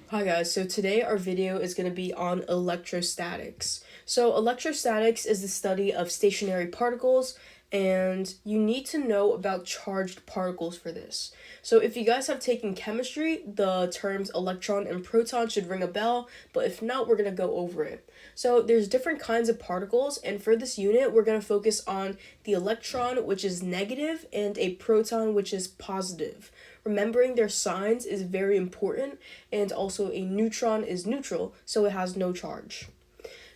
Hi guys, so today our video is going to be on electrostatics. So electrostatics is the study of stationary particles, and you need to know about charged particles for this. So if you guys have taken chemistry, the terms electron and proton should ring a bell, but if not, we're going to go over it. So there's different kinds of particles, and for this unit, we're going to focus on the electron, which is negative, and a proton, which is positive. Remembering their signs is very important, and also a neutron is neutral, so it has no charge.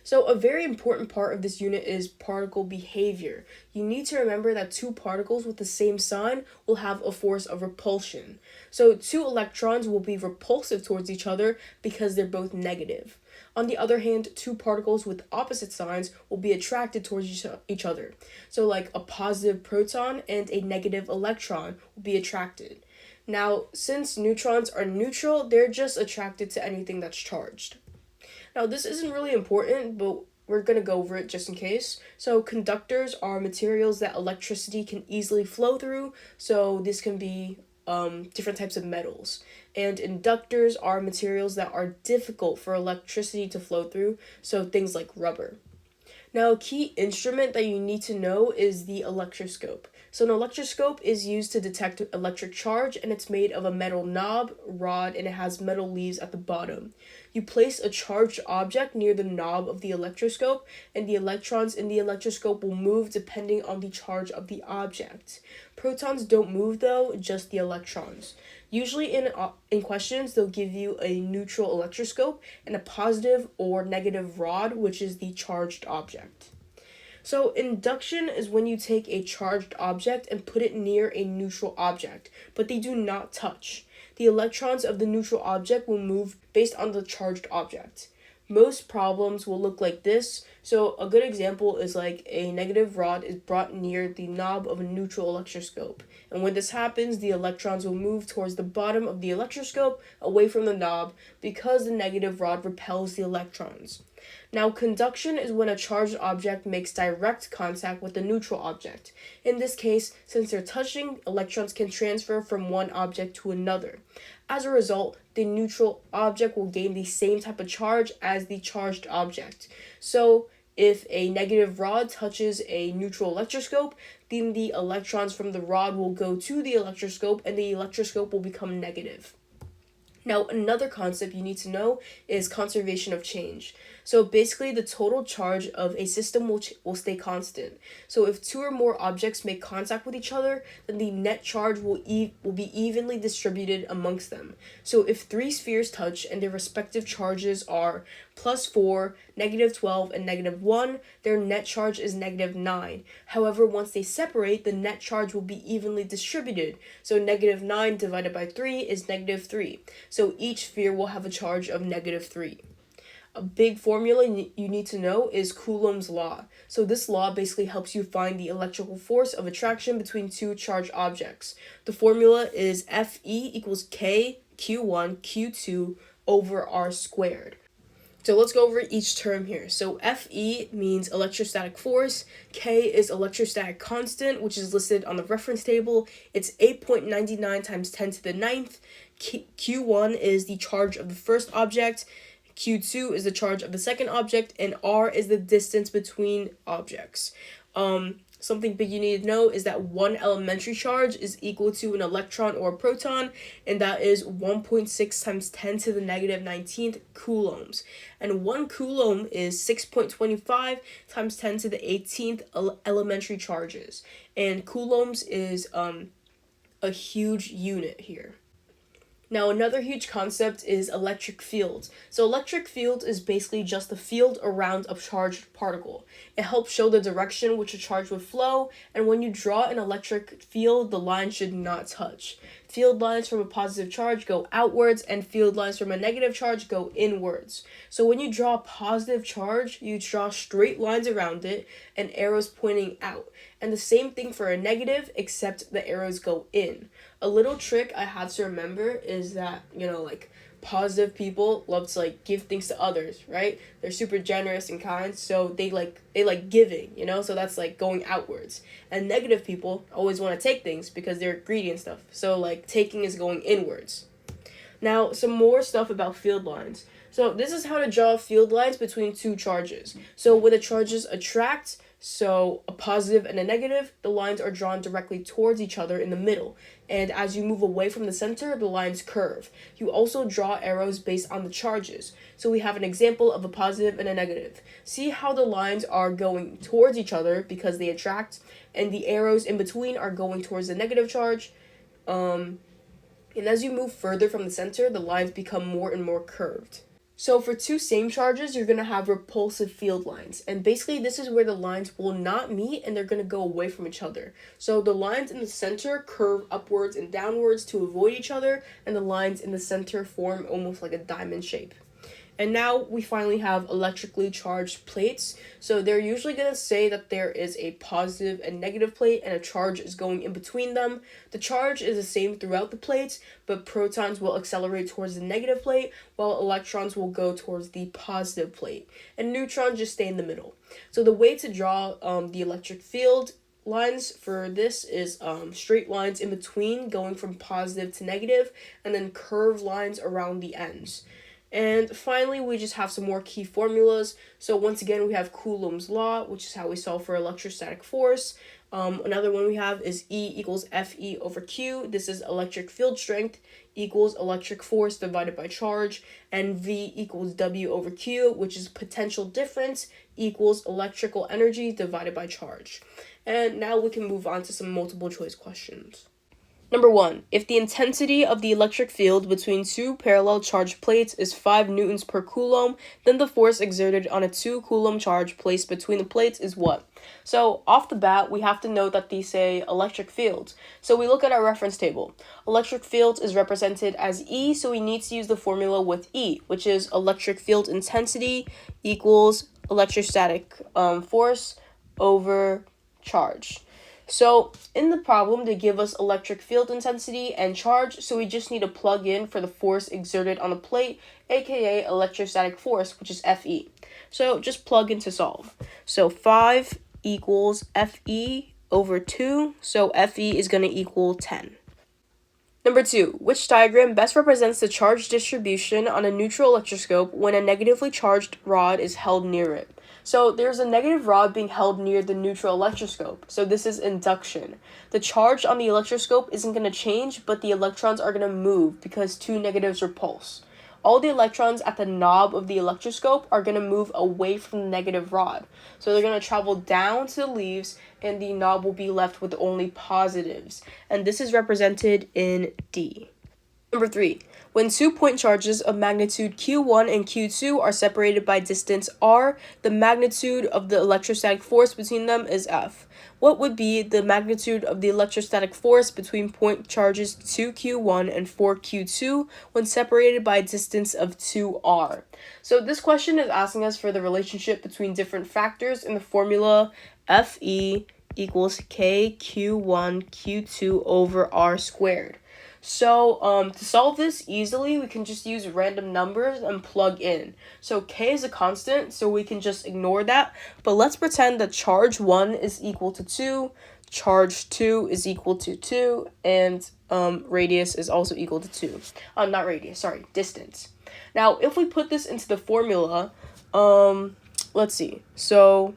So a very important part of this unit is particle behavior. You need to remember that two particles with the same sign will have a force of repulsion. So two electrons will be repulsive towards each other because they're both negative. On the other hand, two particles with opposite signs will be attracted towards each other. So like a positive proton and a negative electron will be attracted. Now, since neutrons are neutral, they're just attracted to anything that's charged. Now, this isn't really important, but we're going to go over it just in case. So, conductors are materials that electricity can easily flow through. So, this can be different types of metals. And inductors are materials that are difficult for electricity to flow through. So, things like rubber. Now, a key instrument that you need to know is the electroscope. So an electroscope is used to detect electric charge, and it's made of a metal knob, rod, and it has metal leaves at the bottom. You place a charged object near the knob of the electroscope, and the electrons in the electroscope will move depending on the charge of the object. Protons don't move though, just the electrons. Usually in questions, they'll give you a neutral electroscope and a positive or negative rod, which is the charged object. So induction is when you take a charged object and put it near a neutral object, but they do not touch. The electrons of the neutral object will move based on the charged object. Most problems will look like this. So a good example is like a negative rod is brought near the knob of a neutral electroscope. And when this happens, the electrons will move towards the bottom of the electroscope away from the knob because the negative rod repels the electrons. Now, conduction is when a charged object makes direct contact with a neutral object. In this case, since they're touching, electrons can transfer from one object to another. As a result, the neutral object will gain the same type of charge as the charged object. So, if a negative rod touches a neutral electroscope, then the electrons from the rod will go to the electroscope and the electroscope will become negative. Now, another concept you need to know is conservation of change. So basically, the total charge of a system will stay constant. So if two or more objects make contact with each other, then the net charge will be evenly distributed amongst them. So if three spheres touch and their respective charges are +4, -12, and -1, their net charge is -9. However, once they separate, the net charge will be evenly distributed. So -9 divided by 3 is -3. So each sphere will have a charge of -3. A big formula you need to know is Coulomb's law. So this law basically helps you find the electrical force of attraction between two charged objects. The formula is Fe equals K Q1 Q2 over R squared. So let's go over each term here. So Fe means electrostatic force. K is electrostatic constant, which is listed on the reference table. It's 8.99 times 10 to the ninth. Q1 is the charge of the first object. Q2 is the charge of the second object, and R is the distance between objects. Something big you need to know is that one elementary charge is equal to an electron or a proton, and that is 1.6 times 10 to the -19th coulombs. And 1 coulomb is 6.25 times 10 to the 18th elementary charges. And coulombs is a huge unit here. Now, another huge concept is electric fields. So electric field is basically just the field around a charged particle. It helps show the direction which a charge would flow, and when you draw an electric field, the lines should not touch. Field lines from a positive charge go outwards, and field lines from a negative charge go inwards. So when you draw a positive charge, you draw straight lines around it and arrows pointing out. And the same thing for a negative, except the arrows go in. A little trick I have to remember is that, like positive people love to like give things to others, right? They're super generous and kind, so they like giving, so that's like going outwards. And negative people always want to take things because they're greedy and stuff. So like taking is going inwards. Now, some more stuff about field lines. So this is how to draw field lines between two charges. So when the charges attract, so a positive and a negative, the lines are drawn directly towards each other in the middle. And as you move away from the center, the lines curve. You also draw arrows based on the charges. So we have an example of a positive and a negative. See how the lines are going towards each other because they attract, and the arrows in between are going towards the negative charge. And as you move further from the center, the lines become more and more curved. So for two same charges, you're going to have repulsive field lines. And basically, this is where the lines will not meet and they're going to go away from each other. So the lines in the center curve upwards and downwards to avoid each other, and the lines in the center form almost like a diamond shape. And now we finally have electrically charged plates. So they're usually going to say that there is a positive and negative plate and a charge is going in between them. The charge is the same throughout the plates, but protons will accelerate towards the negative plate while electrons will go towards the positive plate. And neutrons just stay in the middle. So the way to draw the electric field lines for this is straight lines in between going from positive to negative, and then curved lines around the ends. And finally, we just have some more key formulas. So once again, we have Coulomb's law, which is how we solve for electrostatic force. Another one we have is E equals Fe over Q. This is electric field strength equals electric force divided by charge. And V equals W over Q, which is potential difference equals electrical energy divided by charge. And now we can move on to some multiple choice questions. Number 1, if the intensity of the electric field between two parallel charged plates is 5 newtons per coulomb, then the force exerted on a 2 coulomb charge placed between the plates is what? So off the bat, we have to know that these say electric fields. So we look at our reference table. Electric field is represented as E, so we need to use the formula with E, which is electric field intensity equals electrostatic force over charge. So in the problem, they give us electric field intensity and charge, so we just need to plug in for the force exerted on the plate, aka electrostatic force, which is Fe. So just plug in to solve. So 5 equals Fe over 2, so Fe is going to equal 10. Number 2, which diagram best represents the charge distribution on a neutral electroscope when a negatively charged rod is held near it? So there's a negative rod being held near the neutral electroscope. So this is induction. The charge on the electroscope isn't going to change, but the electrons are going to move because two negatives repulse. All the electrons at the knob of the electroscope are going to move away from the negative rod. So they're going to travel down to the leaves, and the knob will be left with only positives. And this is represented in D. Number 3, when 2 point charges of magnitude Q1 and Q2 are separated by distance R, the magnitude of the electrostatic force between them is F. What would be the magnitude of the electrostatic force between point charges 2Q1 and 4Q2 when separated by a distance of 2R? So this question is asking us for the relationship between different factors in the formula Fe equals KQ1 Q2 over R squared. So to solve this easily, we can just use random numbers and plug in. So K is a constant, so we can just ignore that. But let's pretend that charge 1 is equal to 2, charge 2 is equal to 2, and radius is also equal to 2. Not radius, sorry, distance. Now, if we put this into the formula, let's see. So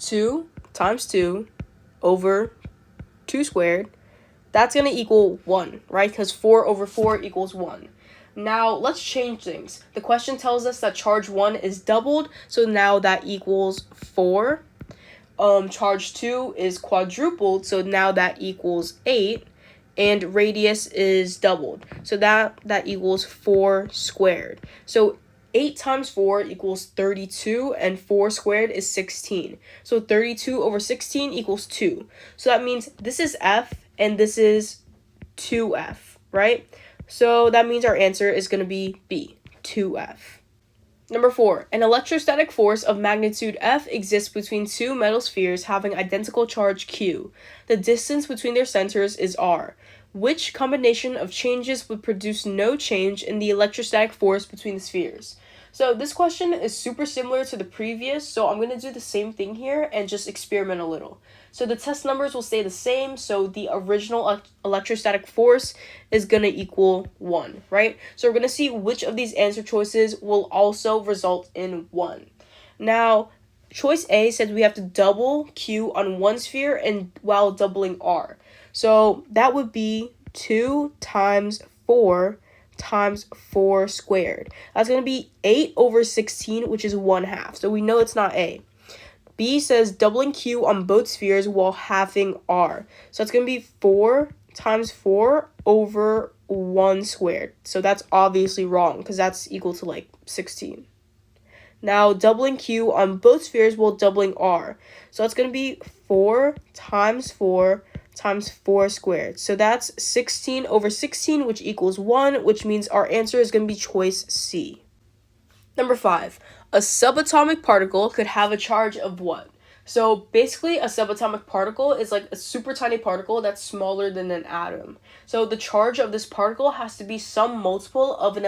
2 times 2 over 2 squared, that's going to equal 1, right? Because 4 over 4 equals 1. Now, let's change things. The question tells us that charge 1 is doubled, so now that equals 4. Charge 2 is quadrupled, so now that equals 8. And radius is doubled, so that equals 4 squared. So 8 times 4 equals 32, and 4 squared is 16. So 32 over 16 equals 2. So that means this is F, and this is 2F, right? So that means our answer is going to be B, 2F. Number 4, an electrostatic force of magnitude F exists between two metal spheres having identical charge Q. The distance between their centers is R. Which combination of changes would produce no change in the electrostatic force between the spheres? So this question is super similar to the previous, so I'm going to do the same thing here and just experiment a little. So the test numbers will stay the same, so the original electrostatic force is going to equal 1, right? So we're going to see which of these answer choices will also result in 1. Now, choice A says we have to double Q on one sphere and while doubling R. So that would be 2 times 4 times 4 squared. That's going to be 8 over 16, which is 1/2. So we know it's not A. B says doubling Q on both spheres while halving R. So it's going to be 4 times 4 over 1 squared. So that's obviously wrong because that's equal to like 16. Now doubling Q on both spheres while doubling R. So that's going to be 4 times 4 times 4 squared. So that's 16 over 16, which equals 1, which means our answer is going to be choice C. Number 5, a subatomic particle could have a charge of what? So basically a subatomic particle is like a super tiny particle that's smaller than an atom. So the charge of this particle has to be some multiple of an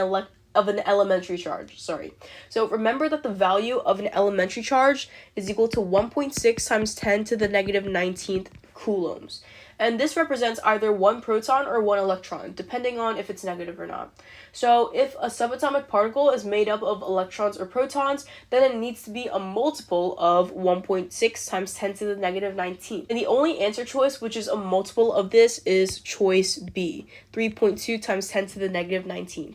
elementary charge. So remember that the value of an elementary charge is equal to 1.6 times 10 to the negative 19th coulombs. And this represents either one proton or one electron, depending on if it's negative or not. So if a subatomic particle is made up of electrons or protons, then it needs to be a multiple of 1.6 times 10 to the negative 19th. And the only answer choice which is a multiple of this is choice B, 3.2 times 10 to the negative 19th.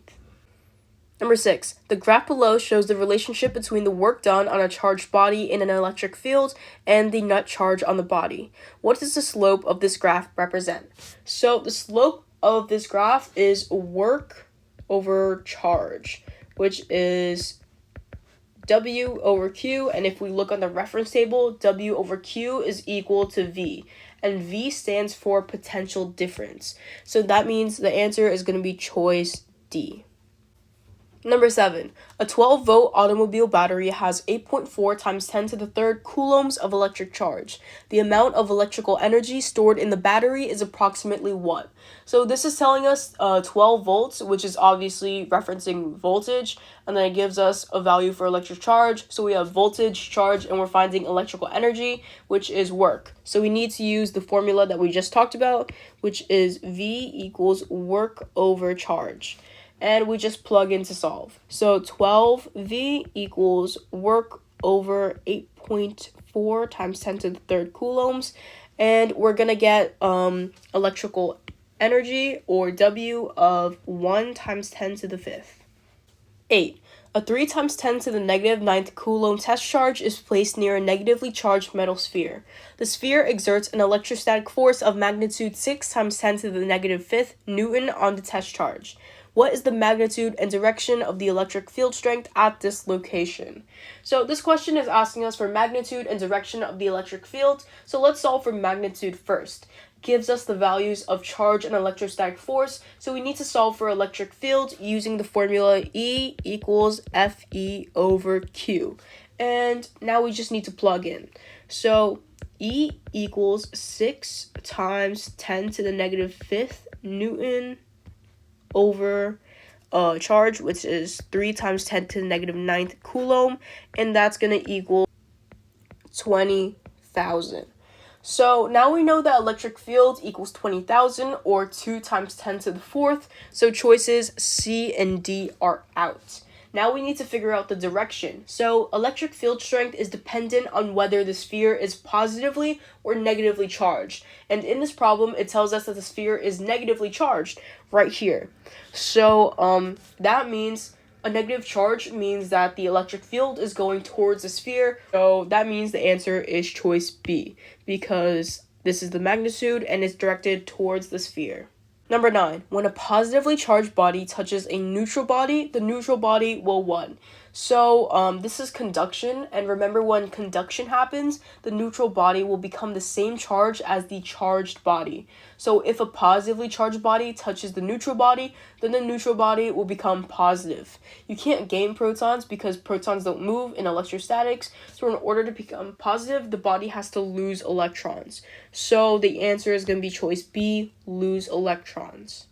Number 6, the graph below shows the relationship between the work done on a charged body in an electric field and the net charge on the body. What does the slope of this graph represent? So the slope of this graph is work over charge, which is W over Q, and if we look on the reference table, W over Q is equal to V, and V stands for potential difference. So that means the answer is going to be choice D. Number 7, a 12-volt automobile battery has 8.4 times 10 to the third coulombs of electric charge. The amount of electrical energy stored in the battery is approximately what? So this is telling us 12 volts, which is obviously referencing voltage, and then it gives us a value for electric charge. So we have voltage, charge, and we're finding electrical energy, which is work. So we need to use the formula that we just talked about, which is V equals work over charge. And we just plug in to solve. So 12V equals work over 8.4 times 10 to the third coulombs. And we're going to get electrical energy, or W, of 1 times 10 to the 5th. 8. A 3 times 10 to the negative 9th coulomb test charge is placed near a negatively charged metal sphere. The sphere exerts an electrostatic force of magnitude 6 times 10 to the negative 5th Newton on the test charge. What is the magnitude and direction of the electric field strength at this location? So this question is asking us for magnitude and direction of the electric field. So let's solve for magnitude first. Gives us the values of charge and electrostatic force. So we need to solve for electric field using the formula E equals Fe over Q. And now we just need to plug in. So E equals 6 times 10 to the negative 5th Newton over charge, which is 3 times 10 to the negative 9th coulomb, and that's going to equal 20,000. So now we know that electric field equals 20,000, or 2 times 10 to the 4th, so choices C and D are out. Now we need to figure out the direction. So electric field strength is dependent on whether the sphere is positively or negatively charged. And in this problem, it tells us that the sphere is negatively charged right here. So that means a negative charge means that the electric field is going towards the sphere. So that means the answer is choice B, because this is the magnitude and it's directed towards the sphere. Number 9, when a positively charged body touches a neutral body, the neutral body will what? So this is conduction, and remember when conduction happens, the neutral body will become the same charge as the charged body. So if a positively charged body touches the neutral body, then the neutral body will become positive. You can't gain protons because protons don't move in electrostatics, so in order to become positive, the body has to lose electrons. So the answer is going to be choice B, lose electrons.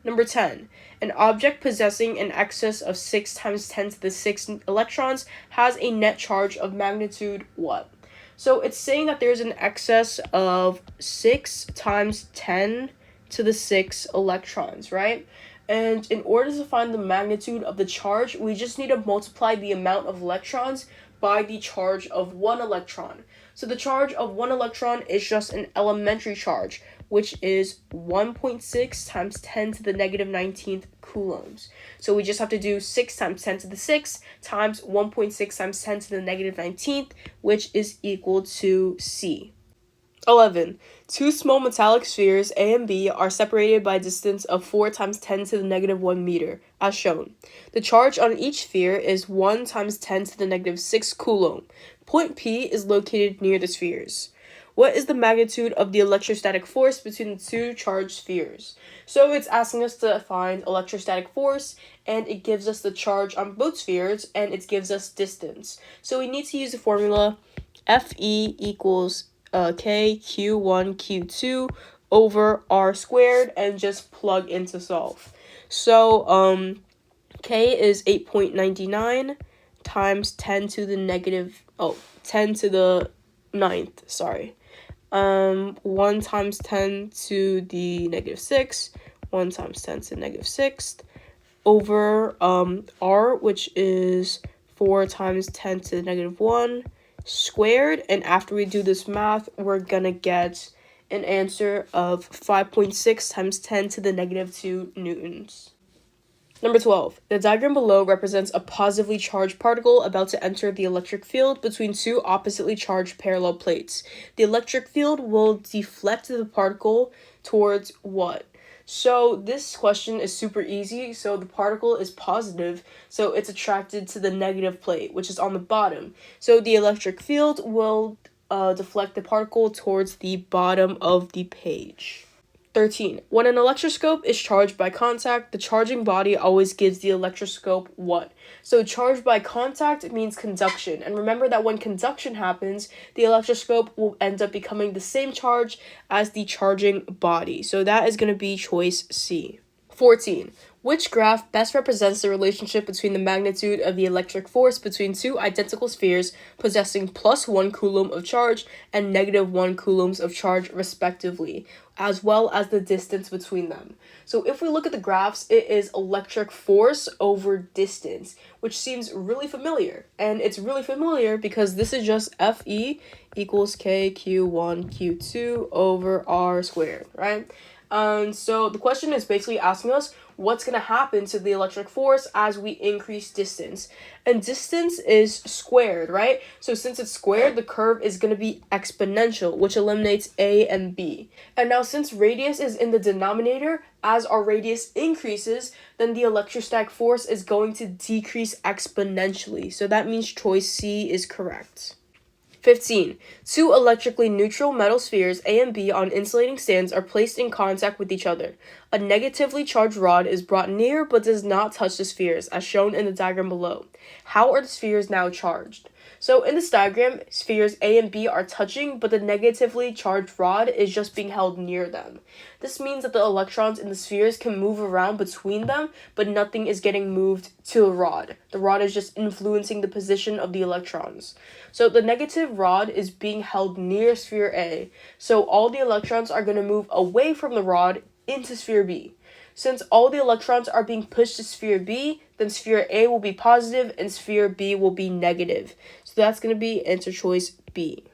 Number 10. An object possessing an excess of 6 times 10 to the 6 electrons has a net charge of magnitude what? So it's saying that there's an excess of 6 times 10 to the 6 electrons, right? And in order to find the magnitude of the charge, we just need to multiply the amount of electrons by the charge of one electron. So the charge of one electron is just an elementary charge, which is 1.6 times 10 to the negative 19th coulombs. So we just have to do 6 times 10 to the 6 times 1.6 times 10 to the negative 19th, which is equal to C. 11. Two small metallic spheres, A and B, are separated by a distance of 4 times 10 to the negative 1 meter, as shown. The charge on each sphere is 1 times 10 to the negative 6 coulomb. Point P is located near the spheres. What is the magnitude of the electrostatic force between the two charged spheres? So it's asking us to find electrostatic force, and it gives us the charge on both spheres, and it gives us distance. So we need to use the formula Fe equals K Q1 Q2 over R squared, and just plug in to solve. So K is 8.99 times 10 to the negative 10 to the 9th, sorry. 1 times 10 to the negative 6, 1 times 10 to the negative 6th, over R, which is 4 times 10 to the negative 1 squared. And after we do this math, we're gonna get an answer of 5.6 times 10 to the negative 2 newtons. Number 12. The diagram below represents a positively charged particle about to enter the electric field between two oppositely charged parallel plates. The electric field will deflect the particle towards what? So this question is super easy. So the particle is positive, so it's attracted to the negative plate, which is on the bottom. So the electric field will deflect the particle towards the bottom of the page. 13. When an electroscope is charged by contact, the charging body always gives the electroscope what? So charged by contact means conduction. And remember that when conduction happens, the electroscope will end up becoming the same charge as the charging body. So that is going to be choice C. 14. Which graph best represents the relationship between the magnitude of the electric force between two identical spheres possessing plus 1 coulomb of charge and negative 1 coulombs of charge respectively, as well as the distance between them? So if we look at the graphs, it is electric force over distance, which seems really familiar. And it's really familiar because this is just Fe equals K Q1 Q2 over R squared, right? So the question is basically asking us what's going to happen to the electric force as we increase distance. And distance is squared, right? So since it's squared, the curve is going to be exponential, which eliminates A and B. And now since radius is in the denominator, as our radius increases, then the electrostatic force is going to decrease exponentially. So that means choice C is correct. 15. Two electrically neutral metal spheres, A and B, on insulating stands are placed in contact with each other. A negatively charged rod is brought near but does not touch the spheres, as shown in the diagram below. How are the spheres now charged? So in this diagram, spheres A and B are touching, but the negatively charged rod is just being held near them. This means that the electrons in the spheres can move around between them, but nothing is getting moved to the rod. The rod is just influencing the position of the electrons. So the negative rod is being held near sphere A, so all the electrons are going to move away from the rod into sphere B. Since all the electrons are being pushed to sphere B, then sphere A will be positive and sphere B will be negative. So that's going to be answer choice B.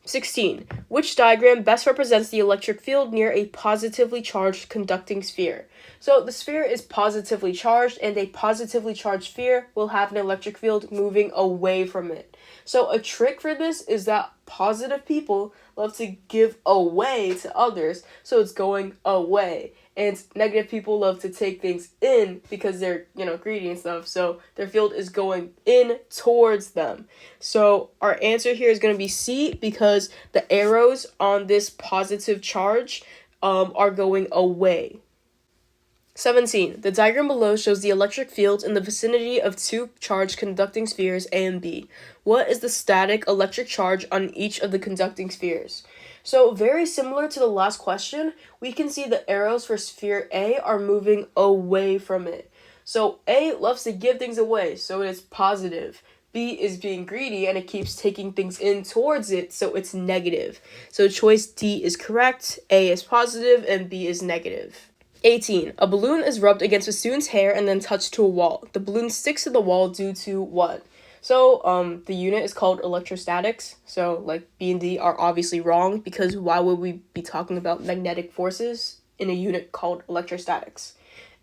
16. Which diagram best represents the electric field near a positively charged conducting sphere? So the sphere is positively charged, and a positively charged sphere will have an electric field moving away from it. So a trick for this is that positive people love to give away to others, so it's going away. And negative people love to take things in because they're, greedy and stuff. So their field is going in towards them. So our answer here is going to be C because the arrows on this positive charge are going away. 17. The diagram below shows the electric field in the vicinity of two charged conducting spheres A and B. What is the static electric charge on each of the conducting spheres? So very similar to the last question, we can see the arrows for sphere A are moving away from it. So A loves to give things away, so it's positive. B is being greedy and it keeps taking things in towards it, so it's negative. So choice D is correct, A is positive, and B is negative. 18. A balloon is rubbed against a student's hair and then touched to a wall. The balloon sticks to the wall due to what? So, the unit is called electrostatics. So, like, B and D are obviously wrong because why would we be talking about magnetic forces in a unit called electrostatics?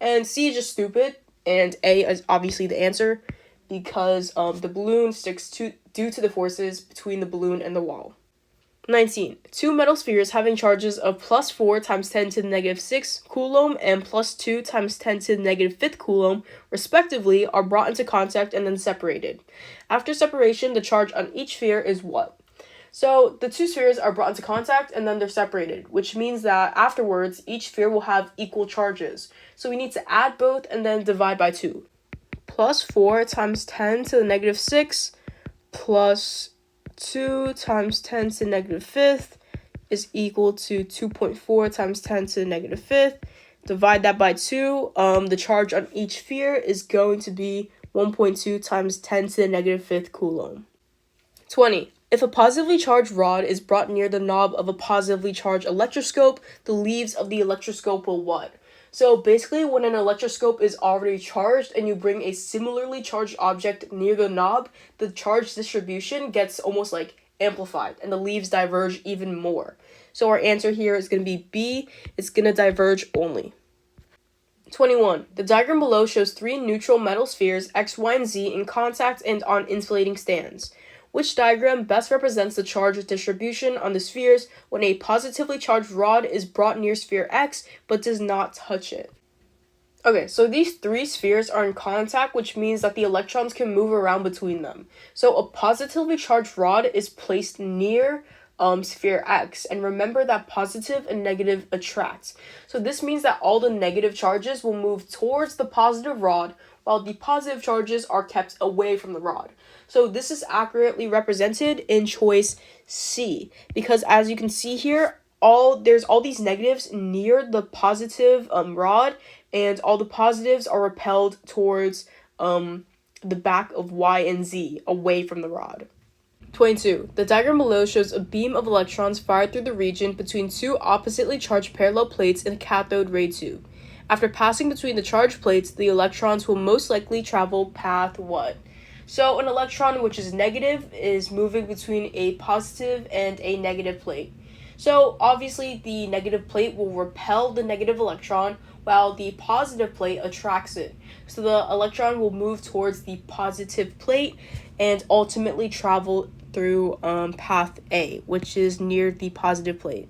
And C is just stupid, and A is obviously the answer because the balloon sticks due to the forces between the balloon and the wall. 19. Two metal spheres having charges of plus 4 times 10 to the negative 6 coulomb and plus 2 times 10 to the negative 5th coulomb, respectively, are brought into contact and then separated. After separation, the charge on each sphere is what? So the two spheres are brought into contact and then they're separated, which means that afterwards, each sphere will have equal charges. So we need to add both and then divide by 2. Plus 4 times 10 to the negative 6 plus 2 times 10 to the negative 5th is equal to 2.4 times 10 to the negative 5th. Divide that by 2. The charge on each sphere is going to be 1.2 times 10 to the negative 5th coulomb. 20. If a positively charged rod is brought near the knob of a positively charged electroscope, the leaves of the electroscope will what? So basically, when an electroscope is already charged and you bring a similarly charged object near the knob, the charge distribution gets almost like amplified and the leaves diverge even more. So our answer here is going to be B. It's going to diverge only. 21. The diagram below shows 3 neutral metal spheres, X, Y, and Z, in contact and on insulating stands. Which diagram best represents the charge distribution on the spheres when a positively charged rod is brought near sphere X but does not touch it? Okay, so these 3 spheres are in contact, which means that the electrons can move around between them. So a positively charged rod is placed near sphere X, and remember that positive and negative attract. So this means that all the negative charges will move towards the positive rod while the positive charges are kept away from the rod. So this is accurately represented in choice C, because as you can see here, there's all these negatives near the positive rod, and all the positives are repelled towards the back of Y and Z, away from the rod. 22. The diagram below shows a beam of electrons fired through the region between 2 oppositely charged parallel plates in a cathode ray tube. After passing between the charged plates, the electrons will most likely travel path what? So an electron which is negative is moving between a positive and a negative plate. So obviously the negative plate will repel the negative electron while the positive plate attracts it. So the electron will move towards the positive plate and ultimately travel through path A, which is near the positive plate.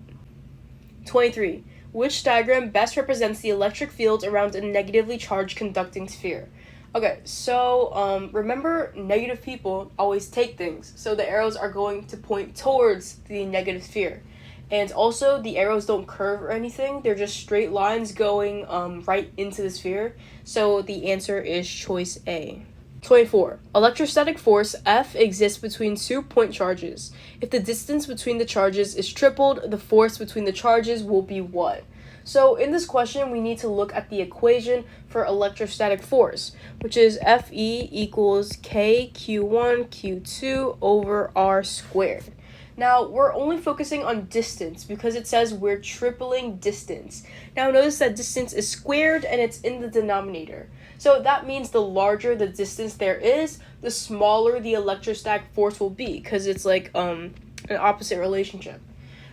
23. Which diagram best represents the electric field around a negatively charged conducting sphere? Okay, so remember, negative people always take things, so the arrows are going to point towards the negative sphere. And also, the arrows don't curve or anything, they're just straight lines going right into the sphere, so the answer is choice A. 24. Electrostatic force F exists between 2 point charges. If the distance between the charges is tripled, the force between the charges will be what? So in this question, we need to look at the equation for electrostatic force, which is Fe equals KQ1 Q2 over R squared. Now, we're only focusing on distance because it says we're tripling distance. Now, notice that distance is squared and it's in the denominator. So that means the larger the distance there is, the smaller the electrostatic force will be because it's like an opposite relationship.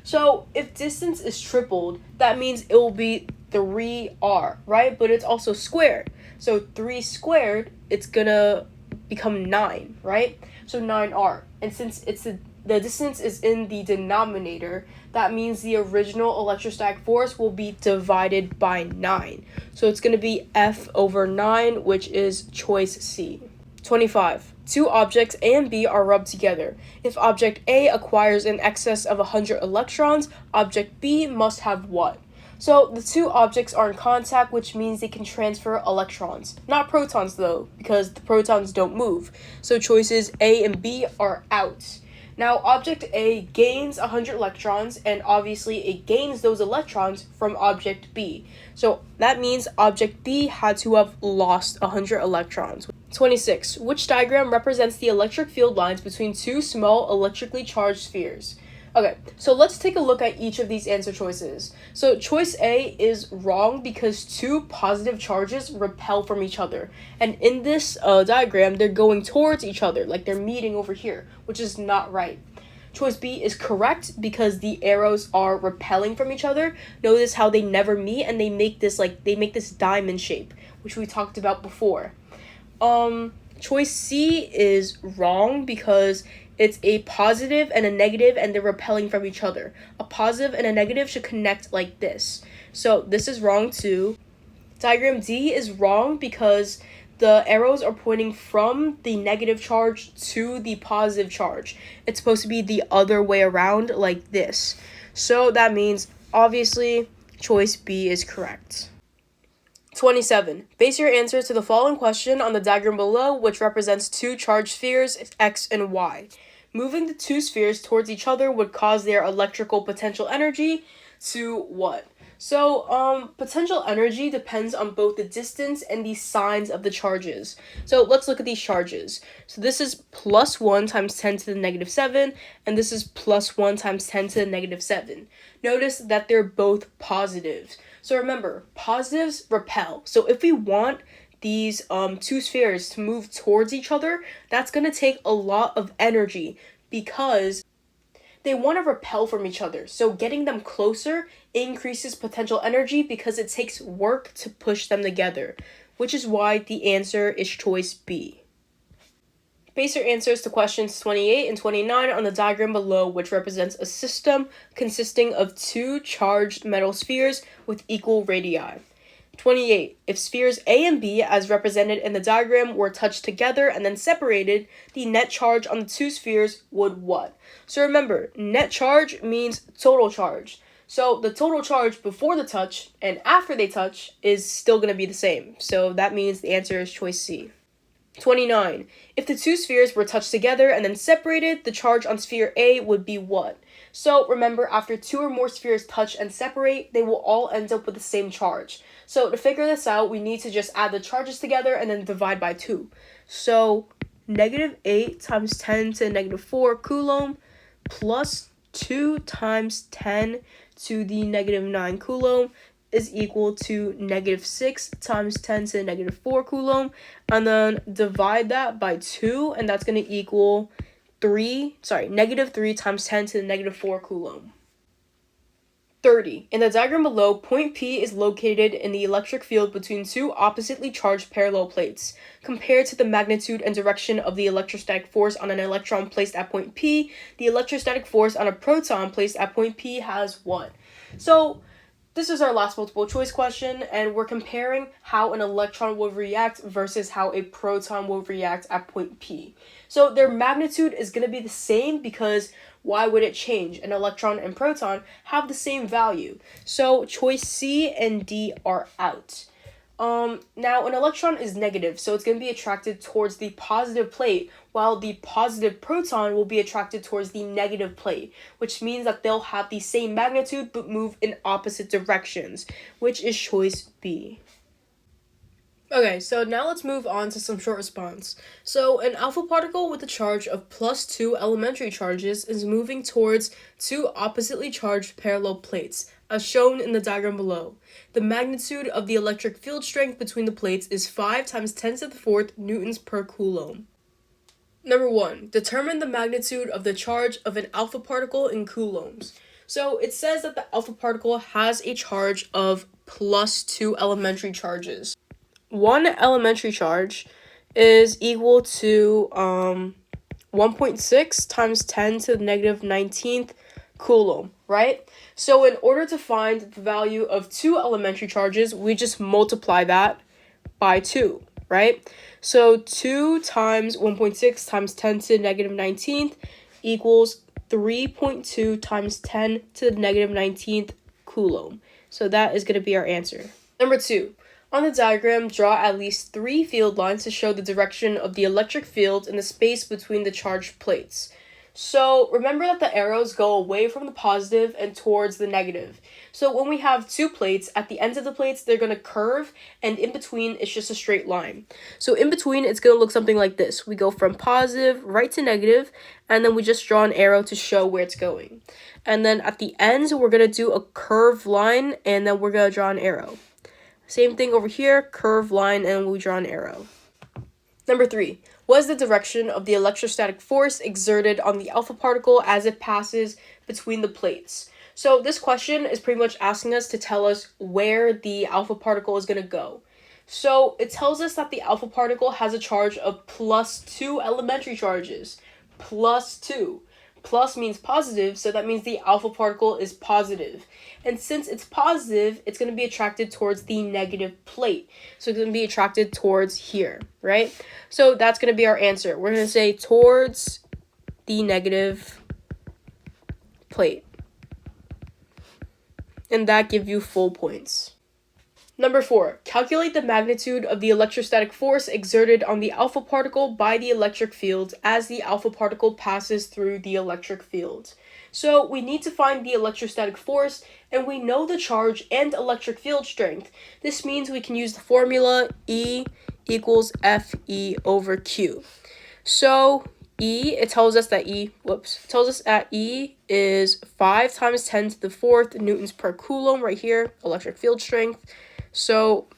So if distance is tripled, that means it will be 3r, right? But it's also squared. So 3 squared, it's gonna become 9, right? So 9r. And since the distance is in the denominator, that means the original electrostatic force will be divided by 9. So it's going to be F over 9, which is choice C. 25. 2 objects A and B are rubbed together. If object A acquires in excess of 100 electrons, object B must have what? So the 2 objects are in contact, which means they can transfer electrons. Not protons though, because the protons don't move. So choices A and B are out. Now, object A gains 100 electrons, and obviously it gains those electrons from object B. So that means object B had to have lost 100 electrons. 26. Which diagram represents the electric field lines between two small electrically charged spheres? Okay, so let's take a look at each of these answer choices. So choice A is wrong because two positive charges repel from each other. And in this diagram, they're going towards each other, like they're meeting over here, which is not right. Choice B is correct because the arrows are repelling from each other. Notice how they never meet and they make this diamond shape, which we talked about before. Choice C is wrong because it's a positive and a negative and they're repelling from each other. A positive and a negative should connect like this. So this is wrong too. Diagram D is wrong because the arrows are pointing from the negative charge to the positive charge. It's supposed to be the other way around like this. So that means obviously choice B is correct. 27. Base your answer to the following question on the diagram below, which represents two charged spheres, X and Y. Moving the two spheres towards each other would cause their electrical potential energy to what? So, potential energy depends on both the distance and the signs of the charges. So, let's look at these charges. So, this is plus 1 times 10 to the negative 7, and this is plus 1 times 10 to the negative 7. Notice that they're both positives. So, remember, positives repel. So, if we want these two spheres to move towards each other, that's going to take a lot of energy because they want to repel from each other. So getting them closer increases potential energy because it takes work to push them together, which is why the answer is choice B. Base your answers to questions 28 and 29 on the diagram below, which represents a system consisting of two charged metal spheres with equal radii. 28. If spheres A and B, as represented in the diagram, were touched together and then separated, the net charge on the two spheres would what? So remember, net charge means total charge. So the total charge before the touch and after they touch is still going to be the same. So that means the answer is choice C. 29. If the two spheres were touched together and then separated, the charge on sphere A would be what? So remember, after two or more spheres touch and separate, they will all end up with the same charge. So to figure this out, we need to just add the charges together and then divide by 2. So negative 8 times 10 to the negative 4 coulomb plus 2 times 10 to the negative 9 coulomb is equal to negative 6 times 10 to the negative 4 coulomb. And then divide that by 2, and that's going to equal negative 3 times 10 to the negative 4 coulomb. 30. In the diagram below, point P is located in the electric field between two oppositely charged parallel plates. Compared to the magnitude and direction of the electrostatic force on an electron placed at point P, the electrostatic force on a proton placed at point P has what? So this is our last multiple choice question, and we're comparing how an electron will react versus how a proton will react at point P. So their magnitude is going to be the same because why would it change? An electron and proton have the same value. So choice C and D are out. Now, an electron is negative, so it's going to be attracted towards the positive plate, while the positive proton will be attracted towards the negative plate, which means that they'll have the same magnitude but move in opposite directions, which is choice B. Okay, so now let's move on to some short response. So an alpha particle with a charge of plus 2 elementary charges is moving towards two oppositely charged parallel plates, as shown in the diagram below. The magnitude of the electric field strength between the plates is 5 times 10 to the 4th newtons per coulomb. Number 1. Determine the magnitude of the charge of an alpha particle in coulombs. So it says that the alpha particle has a charge of plus 2 elementary charges. One elementary charge is equal to 1.6 times 10 to the negative 19th coulomb, right? So in order to find the value of two elementary charges, we just multiply that by 2, right? So 2 times 1.6 times 10 to the negative 19th equals 3.2 times 10 to the negative 19th coulomb. So that is going to be our answer. Number 2. On the diagram, draw at least 3 field lines to show the direction of the electric field in the space between the charged plates. So remember that the arrows go away from the positive and towards the negative. So when we have two plates, at the ends of the plates, they're going to curve, and in between, it's just a straight line. So in between, it's going to look something like this. We go from positive right to negative, and then we just draw an arrow to show where it's going. And then at the ends, we're going to do a curved line, and then we're going to draw an arrow. Same thing over here, curved line, and we draw an arrow. Number 3. What is the direction of the electrostatic force exerted on the alpha particle as it passes between the plates? So this question is pretty much asking us to tell us where the alpha particle is going to go. So it tells us that the alpha particle has a charge of +2 elementary charges. +2. Plus means positive, so that means the alpha particle is positive. And since it's positive, it's going to be attracted towards the negative plate. So it's going to be attracted towards here, right? So that's going to be our answer. We're going to say towards the negative plate. And that gives you full points. Number 4, calculate the magnitude of the electrostatic force exerted on the alpha particle by the electric field as the alpha particle passes through the electric field. So we need to find the electrostatic force, and we know the charge and electric field strength. This means we can use the formula E equals Fe over Q. So it tells us that E is 5 times 10 to the 4th newtons per coulomb right here, electric field strength. So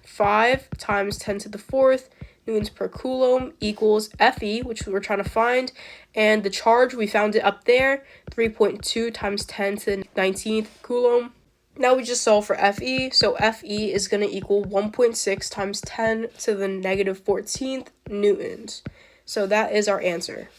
5 times 10 to the 4th newtons per coulomb equals Fe, which we were trying to find, and the charge, we found it up there, 3.2 times 10 to the 19th coulomb. Now we just solve for Fe, so Fe is going to equal 1.6 times 10 to the negative 14th newtons. So that is our answer.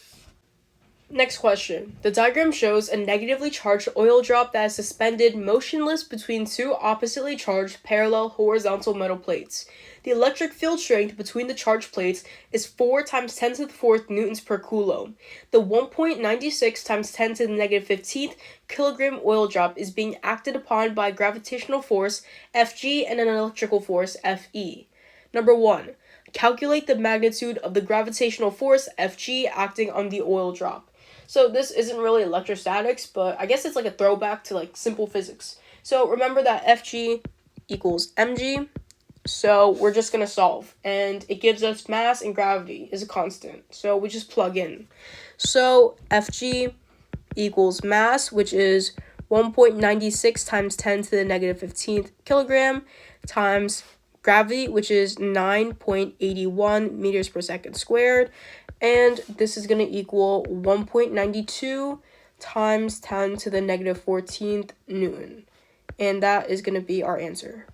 Next question. The diagram shows a negatively charged oil drop that is suspended motionless between two oppositely charged parallel horizontal metal plates. The electric field strength between the charged plates is 4 times 10 to the 4th newtons per coulomb. The 1.96 times 10 to the negative 15th kilogram oil drop is being acted upon by gravitational force Fg and an electrical force Fe. Number 1. Calculate the magnitude of the gravitational force Fg acting on the oil drop. So this isn't really electrostatics, but I guess it's like a throwback to like simple physics. So remember that Fg equals mg. So we're just going to solve. And it gives us mass and gravity is a constant. So we just plug in. So Fg equals mass, which is 1.96 times 10 to the negative 15th kilogram, times gravity, which is 9.81 meters per second squared. And this is going to equal 1.92 times 10 to the negative 14th newton. And that is going to be our answer.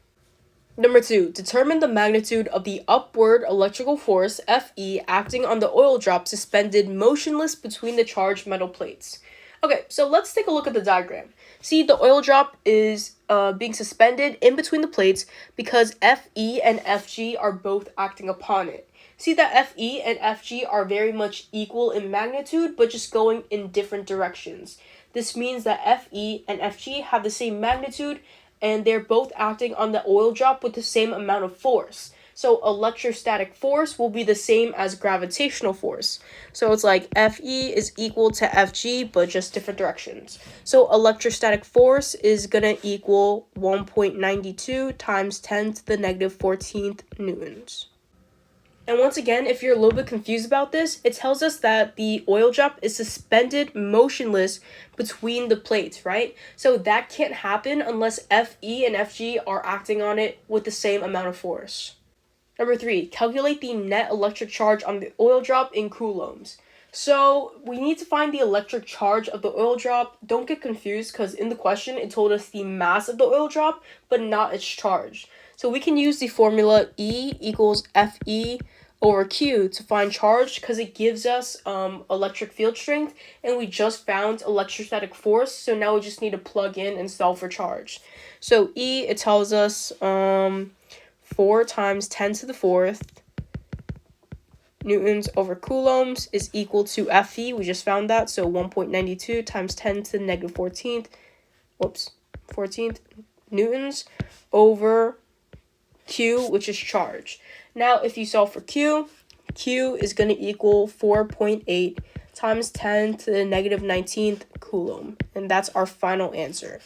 Number 2, determine the magnitude of the upward electrical force Fe acting on the oil drop suspended motionless between the charged metal plates. Okay, so let's take a look at the diagram. See, the oil drop is being suspended in between the plates because Fe and Fg are both acting upon it. See that Fe and Fg are very much equal in magnitude, but just going in different directions. This means that Fe and Fg have the same magnitude, and they're both acting on the oil drop with the same amount of force. So electrostatic force will be the same as gravitational force. So it's like Fe is equal to Fg, but just different directions. So electrostatic force is going to equal 1.92 times 10 to the negative 14th newtons. And once again, if you're a little bit confused about this, it tells us that the oil drop is suspended motionless between the plates, right? So that can't happen unless Fe and Fg are acting on it with the same amount of force. Number 3, calculate the net electric charge on the oil drop in coulombs. So we need to find the electric charge of the oil drop. Don't get confused because in the question it told us the mass of the oil drop, but not its charge. So we can use the formula E equals Fe over Q to find charge because it gives us electric field strength, and we just found electrostatic force, so now we just need to plug in and solve for charge. So E, it tells us 4 times 10 to the 4th newtons over coulombs is equal to Fe. We just found that, so 1.92 times 10 to the negative 14th newtons over Q, which is charge. Now, if you solve for Q is going to equal 4.8 times 10 to the negative 19th coulomb. And that's our final answer.